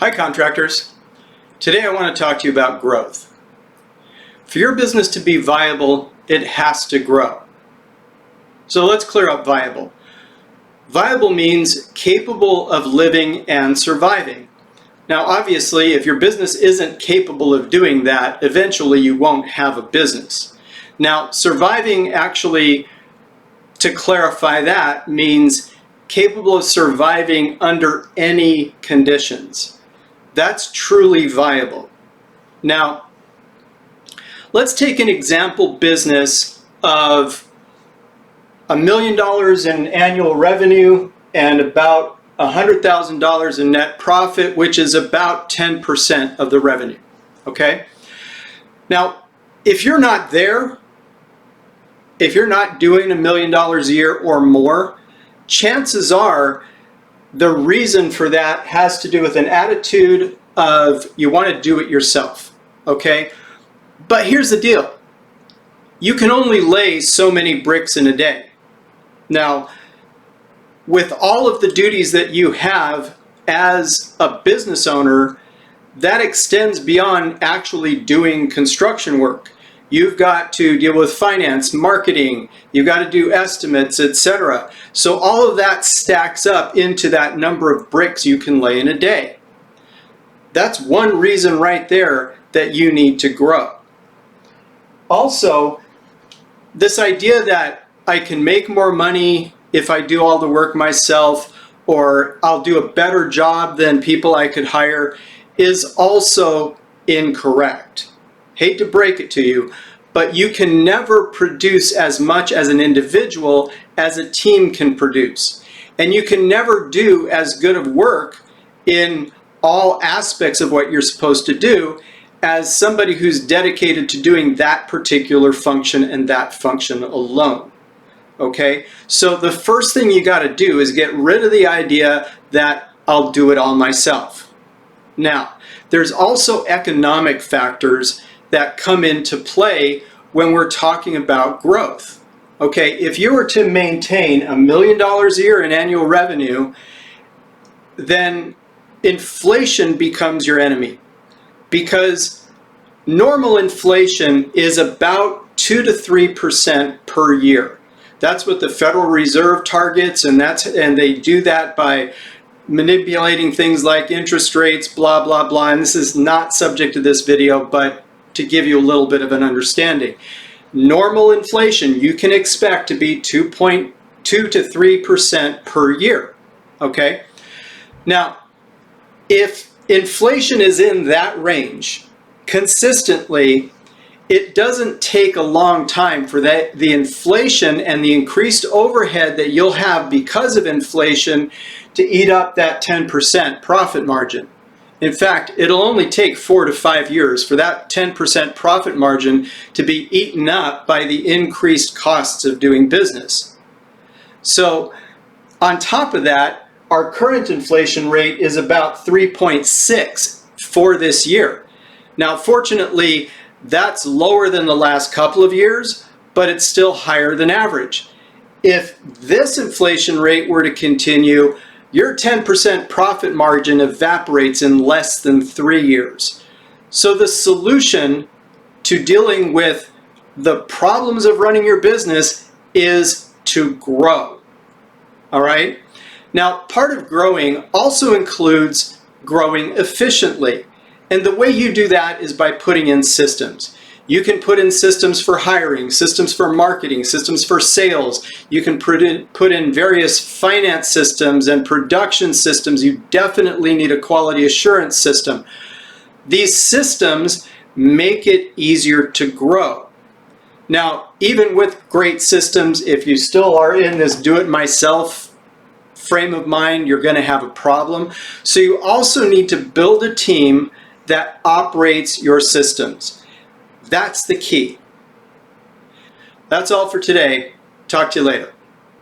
Hi contractors. Today I want to talk to you about growth. For your business to be viable, it has to grow. So let's clear up viable. Viable means capable of living and surviving. Now obviously, if your business isn't capable of doing that, eventually you won't have a business. Now surviving, actually, to clarify that, means capable of surviving under any conditions. That's truly viable. Now, let's take an example business of $1 million in annual revenue and about $100,000 in net profit, which is about 10% of the revenue. Okay? Now, if you're not there, if you're not doing $1 million a year or more, chances are the reason for that has to do with an attitude of you want to do it yourself, okay? But here's the deal. You can only lay so many bricks in a day. Now, with all of the duties that you have as a business owner, that extends beyond actually doing construction work. You've got to deal with finance, marketing, you've got to do estimates, etc. So all of that stacks up into that number of bricks you can lay in a day. That's one reason right there that you need to grow. Also, this idea that I can make more money if I do all the work myself, or I'll do a better job than people I could hire, is also incorrect. Hate to break it to you, but you can never produce as much as an individual as a team can produce. And you can never do as good of work in all aspects of what you're supposed to do as somebody who's dedicated to doing that particular function and that function alone. Okay? So the first thing you got to do is get rid of the idea that I'll do it all myself. Now, there's also economic factors that come into play when we're talking about growth. Okay, if you were to maintain $1 million a year in annual revenue, then inflation becomes your enemy, because normal inflation is about 2 to 3% per year. That's what the Federal Reserve targets, and they do that by manipulating things like interest rates, blah, blah, blah. And this is not subject to this video, but to give you a little bit of an understanding. Normal inflation, you can expect to be 2.2 to 3% per year. Okay? Now, if inflation is in that range consistently, it doesn't take a long time for the inflation and the increased overhead that you'll have because of inflation to eat up that 10% profit margin. In fact, it'll only take 4 to 5 years for that 10% profit margin to be eaten up by the increased costs of doing business. So, on top of that, our current inflation rate is about 3.6 for this year. Now, fortunately, that's lower than the last couple of years, but it's still higher than average. If this inflation rate were to continue, your 10% profit margin evaporates in less than 3 years. So the solution to dealing with the problems of running your business is to grow. All right? Now, part of growing also includes growing efficiently. And the way you do that is by putting in systems. You can put in systems for hiring, systems for marketing, systems for sales. You can put in various finance systems and production systems. You definitely need a quality assurance system. These systems make it easier to grow. Now, even with great systems, if you still are in this do-it-myself frame of mind, you're going to have a problem. So you also need to build a team that operates your systems. That's the key. That's all for today. Talk to you later.